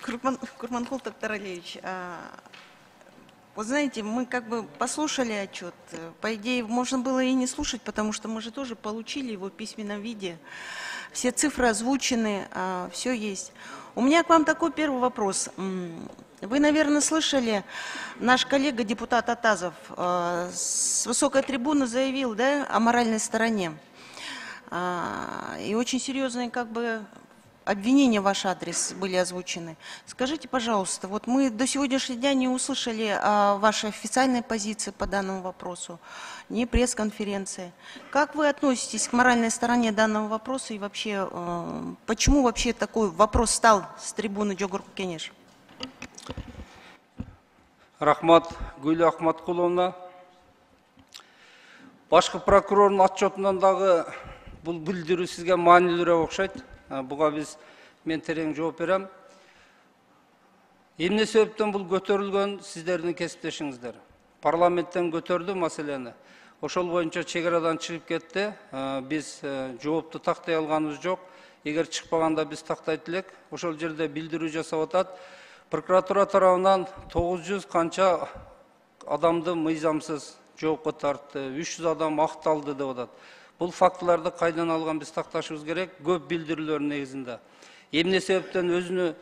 Курманкул Токтаралевич, вот знаете, мы как бы послушали отчет. По идее, можно было и не слушать, потому что мы же тоже получили его в письменном виде. Все цифры озвучены, все есть. У меня к вам такой первый вопрос. Вы, наверное, слышали, наш коллега, депутат Атазов, с высокой трибуны заявил, да, о моральной стороне. И очень серьезные как бы обвинения в ваш адрес были озвучены. Скажите, пожалуйста, вот мы до сегодняшнего дня не услышали вашей официальной позиции по данному вопросу, ни пресс-конференции. Как вы относитесь к моральной стороне данного вопроса и вообще, почему вообще такой вопрос стал с трибуны Жогорку Кенеш? Рахмат Гүлі Ахматқұловна. Башқы прокурордың отчетынан дағы бұл білдіру сізге маанилүүрөөк окшойт. Буга мен терең жооп берем. Эмне себептен бул көтөрүлгөн сиздердин кесиптешиңиздер. Парламенттен көтөрдү маселени. Ошол боюнча чек арадан чыгып кетти. Биз жоопту тактай алганыбыз жок. Эгер чыкпаганда биз тактайт элек. Ошол жерде билдирүү жасап атат. Прокуратура тарабынан 900 канча адамды мыйзамсыз жоопко тартты. 300 адам акталды деп атат. Бұл фактыларды қайдан алған біз тақташымыз керек, көп білдірілер негізінде. Емне себептен өзіні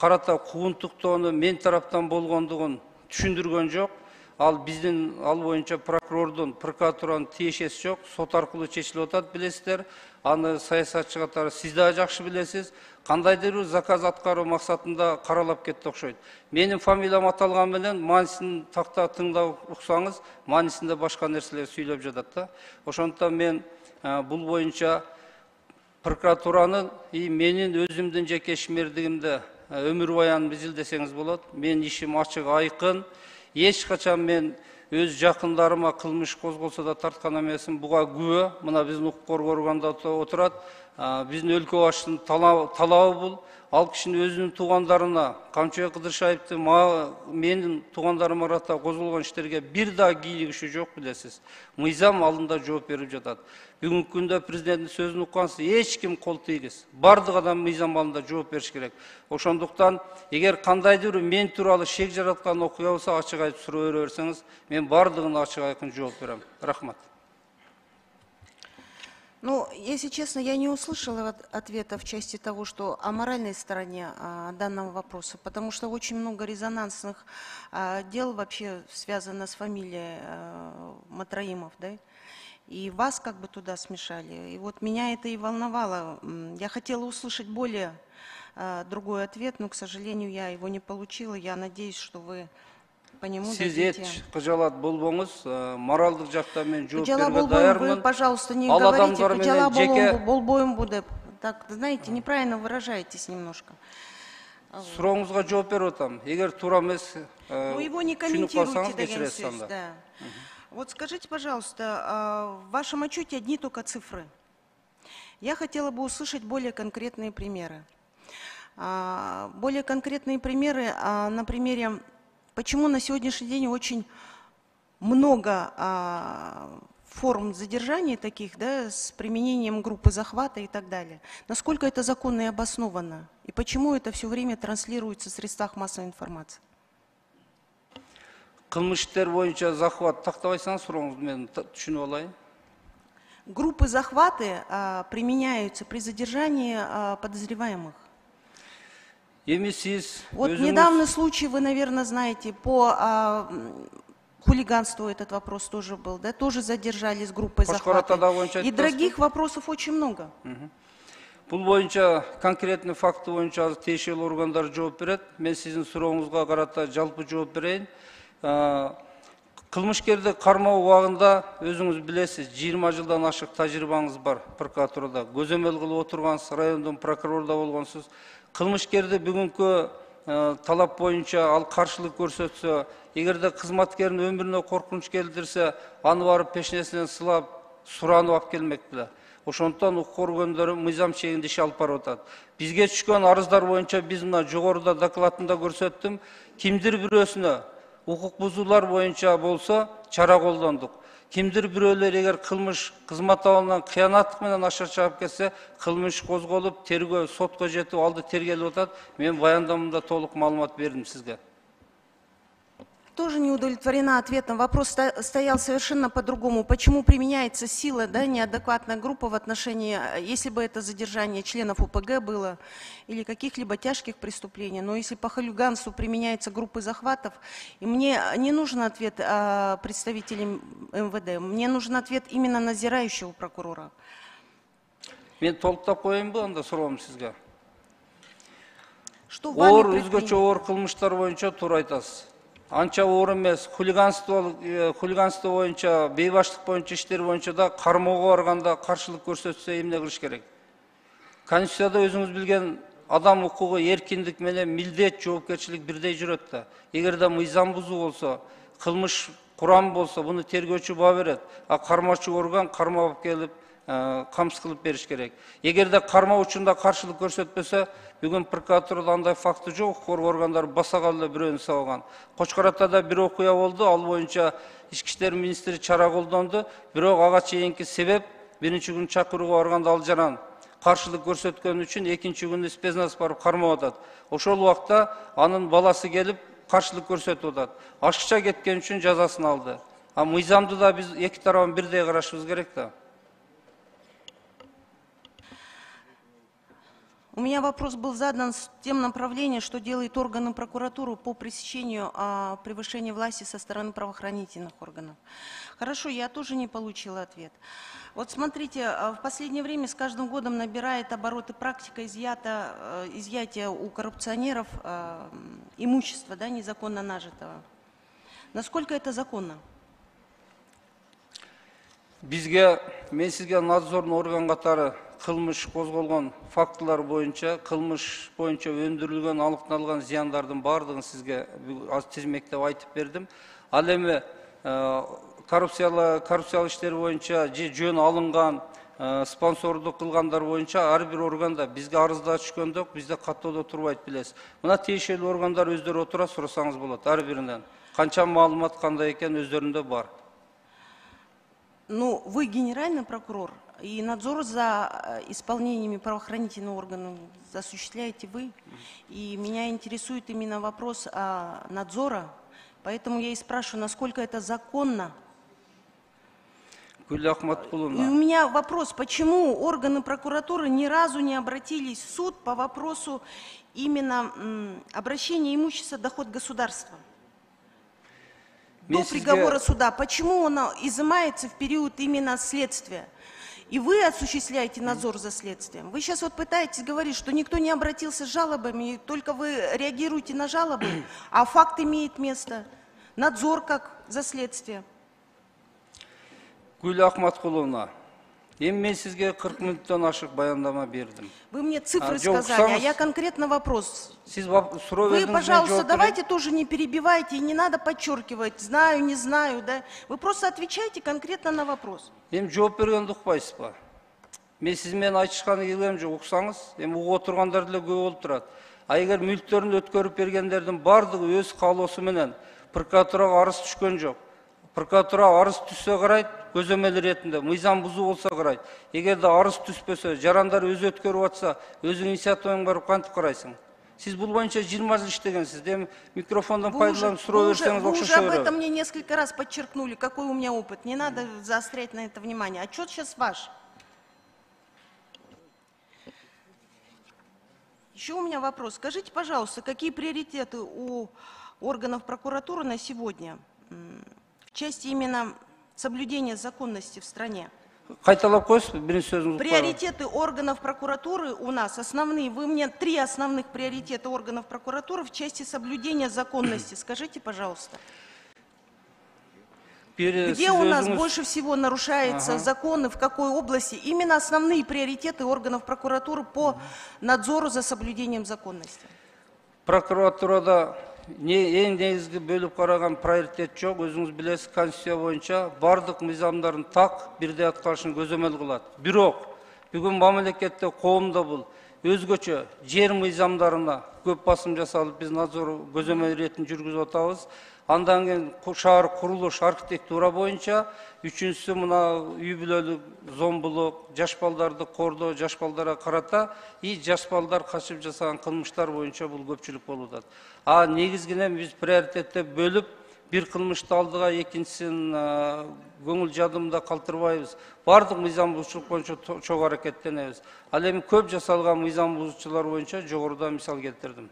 қарата қуғынтықтауыны мен тараптан болғандығын түшіндірген жоқ. Ал біздің ал бойынша прокурордың, прокуратураның тиешесі жоқ. Сот арқылы шешіліп отат білесіздер. Аны саясатшы қатары сіз де жақсы білесіз. Қандайдыр бір заказ атқару мақсатында қаралап кетті окшойт. Менің фамилиям аталған менен манисин тақта тыңдау ұқсаңыз, манисинде башқа нәрселер сөйлеп жатат. Ошондуктан мен бұл бойынша прокуратуранын и менин өзүмдүн жеке ишмердигимде өмүр баянын изилдесеңиз болот. Мен ишим ачык, айкын. Эч качан мен өз жакындарыма кылмыш козголсо да тарткан эмесмин. Буга күбө мына биздин укук коргоо органдарында отурат. Биздин өлкө башчысынын талабы бул. Ал кишинин өзүнүн туугандарына, Камчыбек Кыдыршаевдин менин туугандарыма карата козголгон иштерге бир да кийлигиши жок билесиз. Мыйзам алдында жооп берип жатат. Бүгүнкү күндө президенттин сөзүн уккансыз эч ким кол тийгиз. Бардык адам мыйзам алдында жооп бериш керек. Ошондуктан эгер кандайдыр мен тууралуу шек жараткан окуя болсо ачык айтып суроо берсеңиз, мен бардыгына ачык айкын жооп берем. Рахмат. Ну, если честно, я не услышала ответа в части того, что о моральной стороне данного вопроса, потому что очень много резонансных дел вообще связано с фамилией Матраимов, да, и вас как бы туда смешали. И вот меня это и волновало. Я хотела услышать более другой ответ, но, к сожалению, я его не получила. Я надеюсь, что вы по нему дадите. Сиз кыжалат болбоңуз, моралдык жактан мен жооп берүүгө Вы, даярмын. пожалуйста, не говорите кыжала болбоюм буде. Так, знаете, неправильно выражаетесь немножко. Сурооңузга жооп берип атам. Эгер туура эмес, ну, его не комментируйте, деген сөз, да. Вот скажите, пожалуйста, в вашем отчете одни только цифры. Я хотела бы услышать более конкретные примеры. Более конкретные примеры на примере, почему на сегодняшний день очень много форм задержания таких, да, с применением группы захвата и так далее. Насколько это законно и обосновано? И почему это все время транслируется в средствах массовой информации? Кылмыштер боюнча захват тактабайсаңыз сурооңузду мен түшүнүп алайын. Группы захваты применяются при задержании подозреваемых. Вот недавний случай, вы, наверное, знаете, по хулиганству этот вопрос тоже был, да, тоже задержали с группой захвата. И других вопросов очень много. Бул боюнча конкретный факты боюнча тиешелүү органдар жооп берет. Мен сиздин сурооңузга карата жалпы жооп берейин. Кылмышкерди кармоо убагында өзүңүз билесиз, 20 жылдан ашык тажрыйбаңыз бар прокуратурада. Көзөмөл кылып отургансыз, райондун прокурорда болгонсуз. Кылмышкерди бүгүнкү талап боюнча ал каршылык көрсөтсө, эгерде кызматкердин өмүрүнө коркунуч келтирсе, аны барып пешнесинен сылап, суранып алып келмек беле. Ошондуктан укук органдары мыйзам чегинде иш алып барып атат. Бизге түшкөн арыздар боюнча биз мына жогоруда докладында көрсөттүм, кимдир бирөөсүнө укук бузуулар боюнча болсо чара колдондук. Кимдир бирөөлөр эгер кылмыш кызмат абалынан кыянаттык менен аша чыгып кетсе, кылмыш козголуп, тергөө сотко жетип алды тергелип атат. Мен баяндамамда толук маалымат бердим сизге. Тоже не удовлетворена ответом. Вопрос стоял совершенно по-другому. Почему применяется сила, да, неадекватная группа в отношении, если бы это задержание членов УПГ было, или каких-либо тяжких преступлений, но если по хулиганству применяются группы захватов, и мне не нужен ответ представителей МВД, мне нужен ответ именно надзирающего прокурора. Мен толуктап коеюнбу анда суроом сизге. Что вами Оор предпринято? өзгөчө оор кылмыштар боюнча туура айтасыз. Анча оор эмес, хулиганство боюнча, бейбаштык боюнча иштер боюнча да кармоого барганда каршылык көрсөтсө эмне кылыш керек? Конституцияда өзүңүз билген адам укугу, эркиндик менен милдет, жоопкерчилик бирдей жүрөт да. Эгерде мыйзам бузуу болсо, кылмыш курам болсо, буну тергөөчү баа берет, а кармоочу орган кармап келип камсыз кылып бериш керек. Эгерде кармоо учунда каршылык көрсөтпөсө, бүгүн прокуратурада андай факты жок, укук органдары баса калды бирөөнү сабаган. Кочкор Атада бир окуя болду, ал боюнча ички иштер министри чара колдонду, бирок ага чейинки себеп биринчи күн чакырууга барганда ал жаран каршылык көрсөткөн үчүн экинчи күнү спецназ барып кармап атат. Ошол убакта анын баласы келип каршылык көрсөтүп атат. Ашыкча кеткен үчүн жазасын алды. А мыйзамды да биз эки тарабын бирдей карашыбыз керек да. У меня вопрос был задан с тем направлением, что делает органы прокуратуры по пресечению превышения власти со стороны правоохранительных органов. Хорошо, я тоже не получила ответ. Вот смотрите, в последнее время с каждым годом набирает обороты практика изъятия у коррупционеров имущества, да, незаконно нажитого. Насколько это законно? Мен сизге надзорный орган катары кылмыш козголгон фактылар боюнча, кылмыш боюнча өндүрүлгөн, аныкталган зыяндардын баардыгын сизге аз тизмектеп айтып бердим. Ал эми коррупциялык иштер боюнча же жөн алынган, спонсордук кылгандар боюнча ар бир органда бизге арызда түшкөндө, бизде каттоодо турбайт билесиз. Мына тиешелүү органдар өздөрү отура сурасаңыз болот, ар биринен. Канча маалымат кандай экен өздөрүндө бар. Ну, вы генеральный прокурор, и надзор за исполнениями правоохранительных органов осуществляете вы. И меня интересует именно вопрос надзора, поэтому я и спрашиваю, насколько это законно. И у меня вопрос, почему органы прокуратуры ни разу не обратились в суд по вопросу именно обращения имущества в доход государства? До приговора суда. Почему он изымается в период именно следствия? И вы осуществляете надзор за следствием. Вы сейчас вот пытаетесь говорить, что никто не обратился с жалобами, только вы реагируете на жалобы, а факт имеет место. Надзор как за следствие. Гүл Ахматкуловна, мен сизге 40 мүнөттөн ашык баяндама бердим. Вы мне цифры сказали, а я конкретно вопрос. Вы, пожалуйста, давайте тоже не перебивайте, и не надо подчеркивать, знаю, не знаю, да. Вы просто отвечайте конкретно на вопрос. Эми жооп бергенди укпайсыз ба? Мен сиз менен айтышканы келгем жок, уксаңыз, эми угуп отургандар деле көп болуп турат. А эгер мүлктөрүн өткөрүп бергендердин бардыгы өз каалоосу менен прокуратурага арыз түшкөн жок. Прокуратура арыз түшсө карайт, көзөмөл иретинде, мыйзам бузуу болсо карайт. Эгерде арыз түшпөсө, жарандар өзү өткөрүп атса, өзүң инициативаң барып кантип карайсың? Сиз бул боюнча 20 жыл иштегенсиз. Эми микрофондон пайдаланып суроо берсеңиз окшошо берет. Вы уже об этом мне несколько раз подчеркнули, какой у меня опыт. Не надо заострять на это внимание. Отчет сейчас ваш. Еще у меня вопрос. Скажите, пожалуйста, какие приоритеты у органов прокуратуры на сегодня в части именно соблюдения законности в стране? Приоритеты органов прокуратуры у нас основные. Вы мне 3 основных приоритета органов прокуратуры в части соблюдения законности. Скажите, пожалуйста. Где у нас больше всего нарушаются законы, в какой области? Именно основные приоритеты органов прокуратуры по надзору за соблюдением законности. Прокуратурада эң негизги бөлүп караган приоритет жок. Өзүңүз билесиз, Конституция боюнча бардык мыйзамдардын так бирдей аткарышын көзөмөл кылат. Бирок бүгүн мамлекетте, коомдо бул өзгөчө жер мыйзамдарына көп басым жасалып, биз надзор көзөмөл иретин жүргүзүп атабыз. Андан кийин шаар курулуш архитектура боюнча, үчүнчүсү мына үй бүлөлүк зомбулук, жаш балдарды кордоо, жаш балдарга карата жаш балдар качып жасаган кылмыштар боюнча бул көпчүлүк болуп атат. Негизгинен биз приоритеттеп бөлүп, бир кылмышты алдыга, экинчисин көңүл жадымда калтырбайбыз. Бардык мыйзам бузуучулук боюнча чогуу аракеттенебиз. Ал эми көп жасалган мыйзам бузуучулар боюнча жогоруда мисал келтирдим.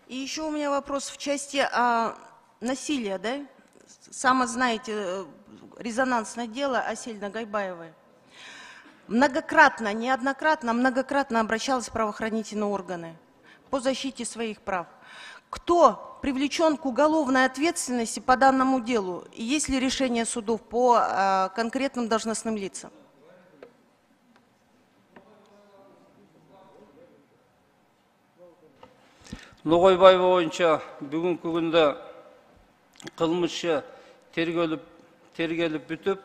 И еще у меня вопрос в части насилия, да? Сами знаете, резонансное дело Асель Нагайбаевой. Многократно, неоднократно, многократно обращалась в правоохранительные органы по защите своих прав. Кто привлечен к уголовной ответственности по данному делу? И есть ли решение судов по конкретным должностным лицам? Ногойбаева боюнча бүгүнкү күндө кылмышы тергелип бүтүп,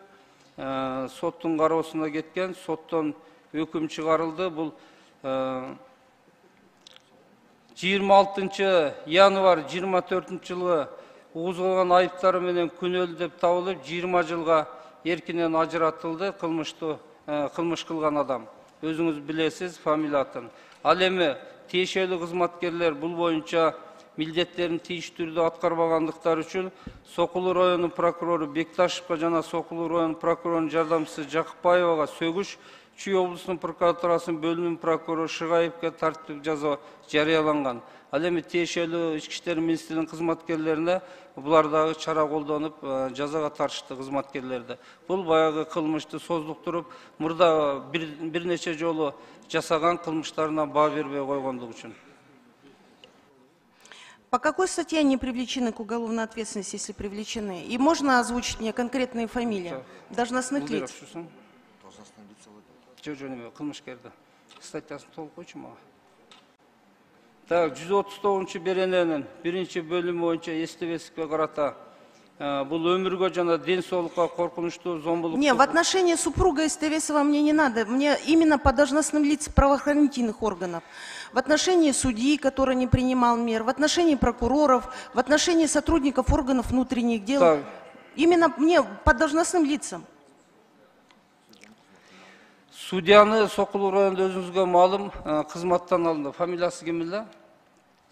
соттун кароосуна кеткен, соттон өкүм чыгарылды. Бул 26 январь 24 жылы козголгон айыптары менен күнөөлүү деп табылып, 20 жылга эркинен ажыратылды кылмыш кылган адам. Өзүңүз билесиз фамилия атын. Ал эми тиешелүү кызматкерлер бул боюнча милдеттерин тийиштүү түрдө аткарбагандыктары үчүн Сокулуу районунун прокурору Бекташевго жана Сокулуу районунун прокурорунун жардамчысы Жакыпбаевага сөгүш, Чүй облусунун прокуратурасынын бөлүм прокурору Шыгаевге тартиптик жаза жарыяланган. Ал эми тиешелүү Ички иштер министрлигинин кызматкерлерине булар дагы чара колдонуп, жазага тартышты кызматкерлерди. Бул баягы кылмышты создуктуруп, мурда бир нече жолу жасаган кылмыштарына баа бербей койгондугу үчүн. По какой статье они привлечены к уголовной ответственности, если привлечены? И можно озвучить мне конкретные фамилии должностных лиц? Кылмышкерди. Статьясын толук койчу мага. Так, 139 берененин 1-бөлүмү боюнча эстебестикке карата бул өмүргө жана ден соолукка коркунучтуу зомбулук. Не, в отношении супруга Эстевесова мне не надо. Мне именно по должностным лицам правоохранительных органов. В отношении судьи, который не принимал мер, в отношении прокуроров, в отношении сотрудников органов внутренних дел. Так. Именно мне по должностным лицам. Судьяны Сокулуу районунда өзүңүзгө маалым кызматтан алынды. Фамилиясы ким эле?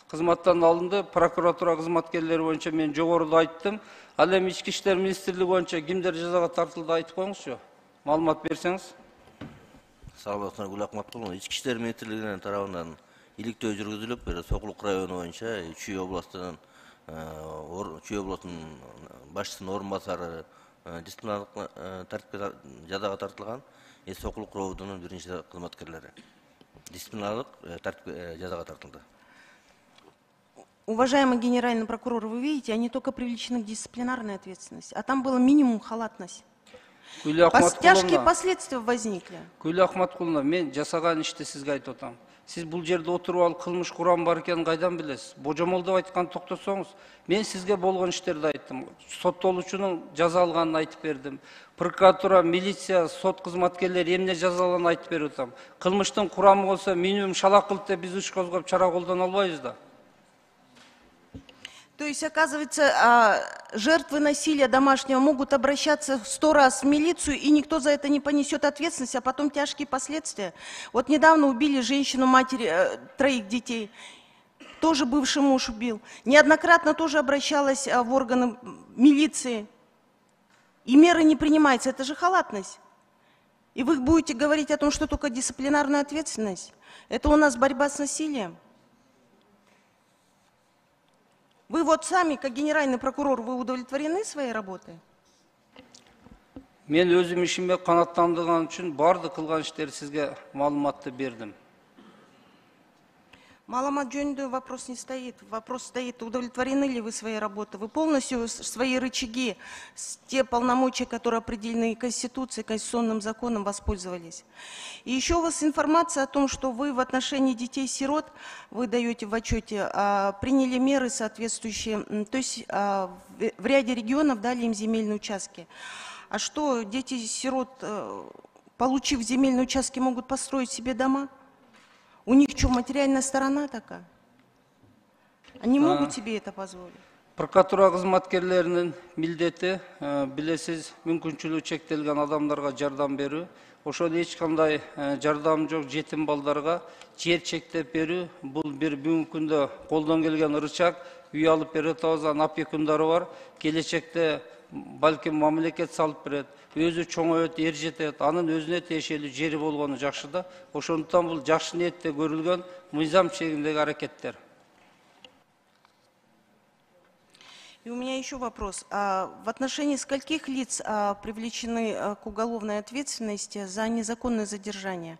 Кызматтан алынды. Прокуратура кызматкерлери боюнча мен жогоруда айттым. Ал эми Ички иштер министрлиги боюнча кимдер жазага тартылды айтып коюңузчу. Маалымат берсеңиз. Саламатсыздар, Гүл Акматкулова. Ички иштер министрлигинин тарабынан иликтөө жүргүзүлүп, Сокулук району боюнча Чүй областынын башчысынын орун басары дисциплиналык тартипке жазага тартылган. Сокулук районунун биринчи кызматкерлери дисциплиналык тартипке жазага тартылды. Уважаемый генеральный прокурор, вы видите, они только привлечены к дисциплинарной ответственности, а там было минимум халатность. Тяжкие последствия возникли. Гүл Акматкуловна, мен жасаган ишти сизге айтып атам. Сиз бул жерде отуруп алып кылмыш курам бар экенин кайдан билесиз? Божомол деп айткан токтосоңуз, мен сизге болгон иштерди айттым. Соттолуучунун жаза алганын айтып бердим. Прокуратура, милиция, сот кызматкерлери эмне жазаланын айтып берип атам. Кылмыштын курамы болсо минимум шалак кылып деп биз иш козгоп чара колдоно албайбыз да. То есть, оказывается, жертвы насилия домашнего могут обращаться 100 раз в милицию, и никто за это не понесет ответственность, а потом тяжкие последствия. Вот недавно убили женщину, матери 3 детей, тоже бывший муж убил. Неоднократно тоже обращалась в органы милиции, и меры не принимаются. Это же халатность. И вы будете говорить о том, что только дисциплинарная ответственность. Это у нас борьба с насилием. Вы вот сами, как генеральный прокурор, вы удовлетворены своей работой? Мен өзүм ишиме канаттандырган үчүн бардык кылган иштерди сизге маалыматты бердим. Маалымат жөнүндө вопрос не стоит. Вопрос стоит, удовлетворены ли вы своей работой. Вы полностью свои рычаги, те полномочия, которые определены Конституцией, конституционным законом, воспользовались. И еще у вас информация о том, что вы в отношении детей-сирот, вы даете в отчете, приняли меры соответствующие, то есть в ряде регионов дали им земельные участки. А что, дети-сирот, получив земельные участки, могут построить себе дома? У них что, материальная сторона такая? Они могут себе это позволить? Прокуратура кызматкерлеринин милдети, билесиз, мүмкүнчүлүгү чектелген адамдарга жардам берүү. Ошол эч кандай жардам жок жетим балдарга жер чектеп берүү. Бул бир бүгүнкү күндө колдон келген ырычак. Үй алып берет атабыз, анын апекундары бар. Келечекте балким мамлекет салып берет. Өзү чоңойот, ержетет, анын өзүнө тиешелүү жери болгону жакшы да. Ошондуктан бул жакшы ниетте көрүлгөн мыйзам чегиндеги аракеттер. И у меня еще вопрос. В отношении скольких лиц привлечены к уголовной ответственности за незаконное задержание?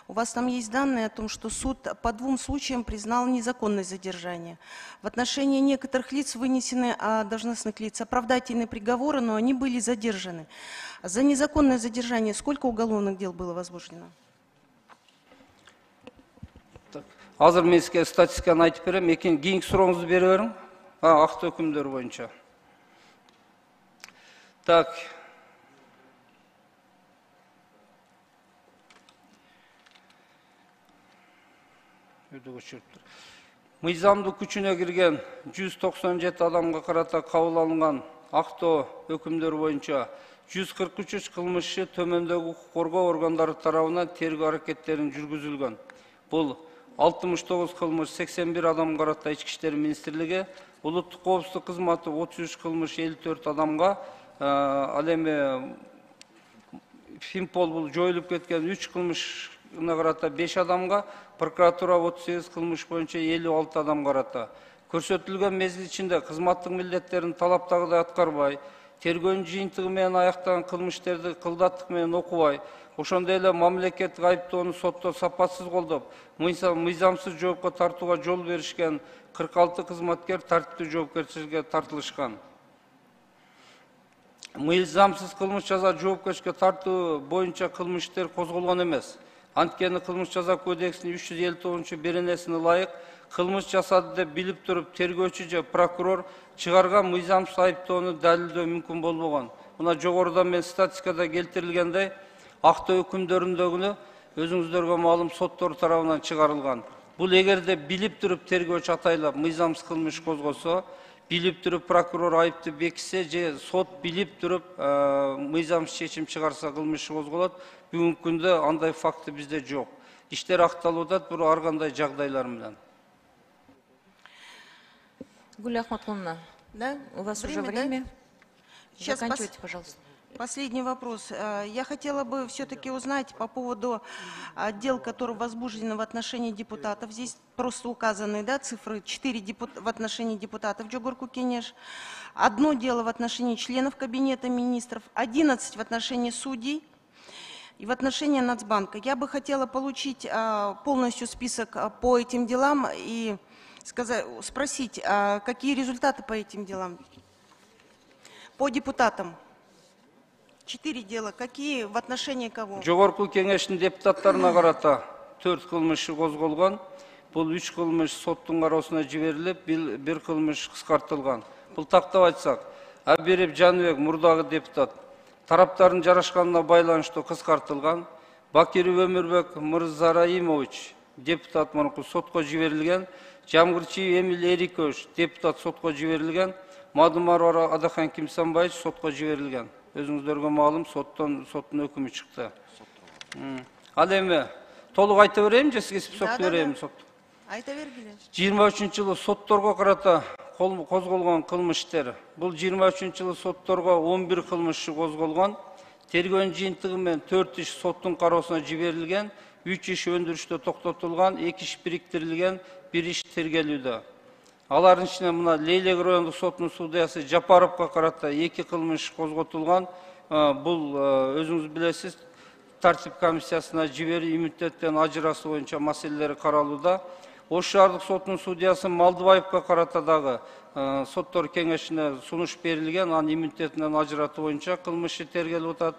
У вас там есть данные о том, что суд по 2 случаям признал незаконное задержание. В отношении некоторых лиц вынесены должностных лиц оправдательные приговоры, но они были задержаны. За незаконное задержание сколько уголовных дел было возбуждено? Азыр мен сизге статистиканы айтып берем, кийинки сурооңузду бере бериң. Акты өкүмдөр боюнча. Так. Мыйзамдуу күчүнө кирген 197 адамга карата кабыл алынган актоо өкүмдөр боюнча 143 кылмышчы төмөндөгү укук коргоо органдары тарабынан тергөө аракеттерин жүргүзүлгөн. Бул 69 кылмыш 81 адамга карата Ички иштер министрлиги, улуттук коопсуздук кызматы 33 кылмыш 54 адамга, ал эми Фимпол бул жоюлуп кеткен 3 кылмышына карата 5 адамга, прокуратура 38 кылмыш боюнча 56 адамга карата. Көрсөтүлгөн мезгил ичинде кызматтык милдеттерин талаптагыдай аткарбай, тергөөнүн жыйынтыгы менен аяктаган кылмыштерди кылдаттык менен окубай, ошондой эле мамлекеттик айыптоону сотто сапатсыз колдоп, мыйзамсыз жоопко тартууга жол беришкен 46 кызматкер тартиптүү жоопкерчиликке тартылышкан. Мыйзамсыз кылмыш жаза жоопкерчиликке тартуу боюнча кылмыштар козголгон эмес. Анткени кылмыш жаза кодексинин 359-беренесине ылайык кылмыш жасады деп билип туруп тергөөчү же прокурор чыгарган мыйзамсыз айыптоону далилдөө мүмкүн болбогон. Мына жогоруда мен статистикада келтирилгендей, актоо өкүмдөрүндөгүнү өзүңүздөргө маалым соттор тарабынан чыгарылган. Бул эгерде билип туруп тергөөчү атайлап мыйзамсыз кылмыш козгосо, билип туруп прокурор айыпты бекитсе же сот билип туруп мыйзамсыз чечим чыгарса кылмыш козголот. Бүгүнкү күндө андай факты бизде жок. Иштер акталып атат, бирок ар кандай жагдайлар менен. Гуля Ахматовна, Да? у вас уже Время, да? время. Сейчас Заканчивайте, пожалуйста. Последний вопрос. Я хотела бы все-таки узнать по поводу дел, которые возбуждены в отношении депутатов. Здесь просто указаны, да, цифры: 4 в отношении депутатов Джогорку Кенеш, 1 дело в отношении членов Кабинета министров, 11 в отношении судей и в отношении Нацбанка. Я бы хотела получить полностью список по этим делам и спросить, какие результаты по этим делам, по депутатам. 4 дела. Какие, в отношении кого? Жогорку кеңештин депутаттарына карата 4 кылмышы козголгон. Бул 3 кылмыш соттун кароосуна жиберилип, 1 кылмыш кыскартылган. Бул тактап айтсак, Абиев Жаныбек мурдагы депутат тараптардын жарашканына байланыштуу кыскартылган. Бакиров Өмүрбек Мырзараимович депутат мурунку сотко жиберилген. Жамгырчиев Эмиль Эрикович депутат сотко жиберилген. Мадумарова Адахан Кимсанбаевич сотко жиберилген. Өзүңүздөргө маалым, соттун өкүмү чыкты. Ал эми толук айта берейин же сизге списокду берейин? Айта бергиле. 23-жылы сотторго карата козголгон кылмыштар. Бул 23-жылы сотторго 11 кылмышчы козголгон. Тергөөнүн жыйынтыгы менен 4 иш соттун кароосуна жиберилген, 3 иш өндүрүштө токтотулган, 2 иш бириктирилген, 1 иш тергелүүдө. Алардын ичинен мына Лейлек райондук сотунун судьясы Жапаровго карата 2 кылмыш козготулган. Бул өзүңүз билесиз, тартип комиссиясына жиберип иммунитеттен ажырасуу боюнча маселелери каралууда. Ош шаардык сотунун судьясы Малдыбаевго карата дагы соттор кеңешине сунуш берилген, анын иммунитетинен ажыратуу боюнча кылмышы тергелип атат.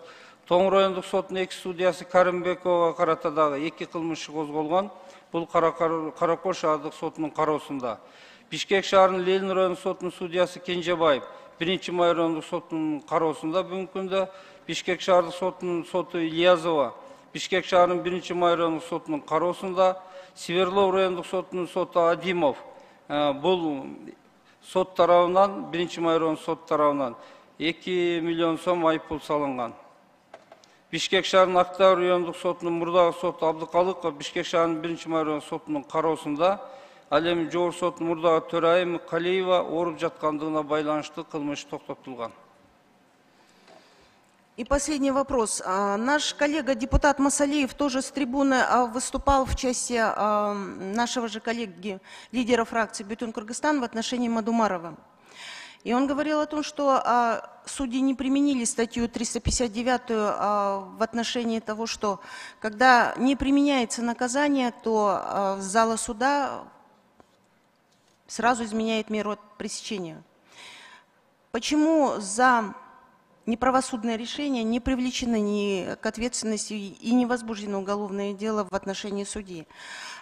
Тоң райондук сотунун 2 судьясы Карымбековго карата дагы 2 кылмышы козголгон. Бул Каракөл шаардык сотунун кароосунда. Бишкек шаарынын Ленин райондук сотунун судьясы Кенжебаев 1-май райондук сотунун кароосунда бүгүнкү күндө. Бишкек шаардык сотунун соту Ильязова Бишкек шаарынын 1-май райондук сотунун кароосунда. Сиберлов райондук сотунун соты Адимов бул сот тарабынан, 1 майрон сот тарабынан 2 миллион сом айыппул салынган. Бишкек шаарынын Актау райондук сотунун мурдагы соты Абдыкалыков Бишкек шаарынын 1 майрон сотунун кароосунда, ал эми жогорку соттун мурдагы төрайымы Калиева ооруп жаткандыгына байланыштуу кылмыш токтотулган. И последний вопрос. Наш коллега, депутат Масалиев, тоже с трибуны выступал в части нашего же коллеги, лидера фракции Бютун Кыргызстан в отношении Мадумарова. И он говорил о том, что судьи не применили статью 359 в отношении того, что когда не применяется наказание, то зала суда сразу изменяет меру пресечения. Почему за неправосудное решение не привлечено ни к ответственности и не возбуждено уголовное дело в отношении судьи?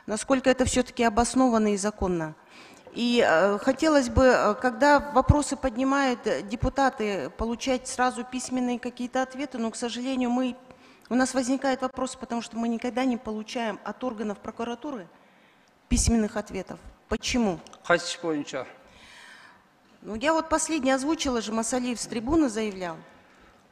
Насколько это все-таки обоснованно и законно? И хотелось бы, когда вопросы поднимают депутаты, получать сразу письменные какие-то ответы, но, к сожалению, у нас возникает вопрос, потому что мы никогда не получаем от органов прокуратуры письменных ответов. Почему? Ну, я вот последний озвучила же, Масалиев с трибуны заявлял.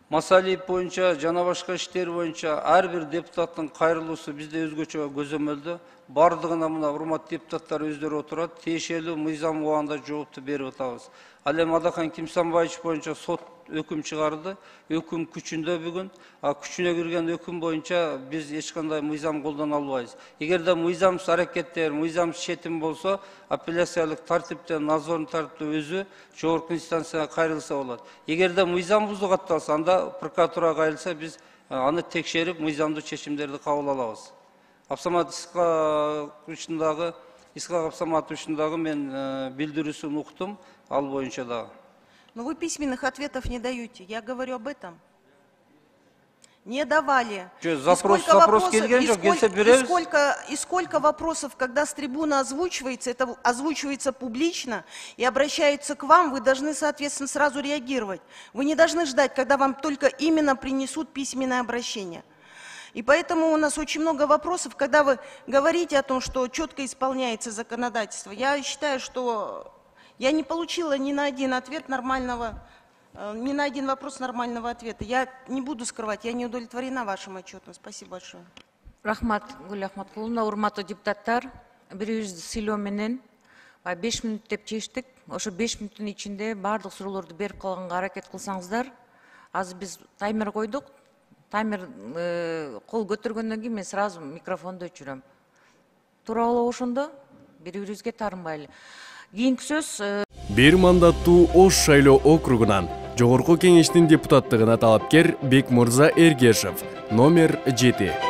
Масалиев боюнча, жана башка иштер боюнча ар бир депутаттын кайрылуусу бизде өзгөчө көзөмөлдө. Бардыгына мына урматтуу депутаттар өздөрү отурат, тиешелүү мыйзам убагында жоопту берип атабыз. Ал эми Адакан Кимсанбаевич боюнча сот өкүм чыгарды. Өкүм күчүндө бүгүн. Күчүнө кирген өкүм боюнча биз эч кандай мыйзам колдоно албайбыз. Эгерде мыйзамсыз аракеттер, мыйзамсыз четим болсо, апелляциялык тартиптен, надзорный тартиптен өзү жогорку инстанцияга кайрылса болот. Эгерде мыйзам бузук атталса, анда прокуратурага кайрылса, биз аны текшерип, мыйзамдуу чечимдерди кабыл алабыз. Абсамат Исхак Абсаматовичтин мен билдирүүсүн уктум, ал боюнча дагы. Но вы письменных ответов не даете. Я говорю об этом. Не давали. Запрос келген жок, келсе беребиз. И сколько вопросов, когда с трибуны озвучивается, это озвучивается публично и обращаются к вам, вы должны, соответственно, сразу реагировать. Вы не должны ждать, когда вам только именно принесут письменное обращение. И поэтому у нас очень много вопросов, когда вы говорите о том, что четко исполняется законодательство. Я считаю, что я не получила ни на один ответ нормального, ни на один вопрос нормального ответа. Я не буду скрывать, я не удовлетворена вашим отчетом. Спасибо большое. Рахмат, Гүл Ахматкуловна, урматтуу депутаттар, бирибизди сыйлоо менен 5 мүнөт деп чечтик. Ошо 5 мүнөттүн ичинде баардык суроолорду берип калганга аракет кылсаңыздар. Азыр биз таймер койдук. Таймер кол көтөргөндөн кийин мен сразу микрофонду өчүрөм. Тууралуу ошондо бири-бирибизге таарынбайлы. Кийинки сөз бир мандаттуу Ош шайлоо округунан жогорку кеңештин депутаттыгына талапкер Бекмурза Эргешев, номер 7.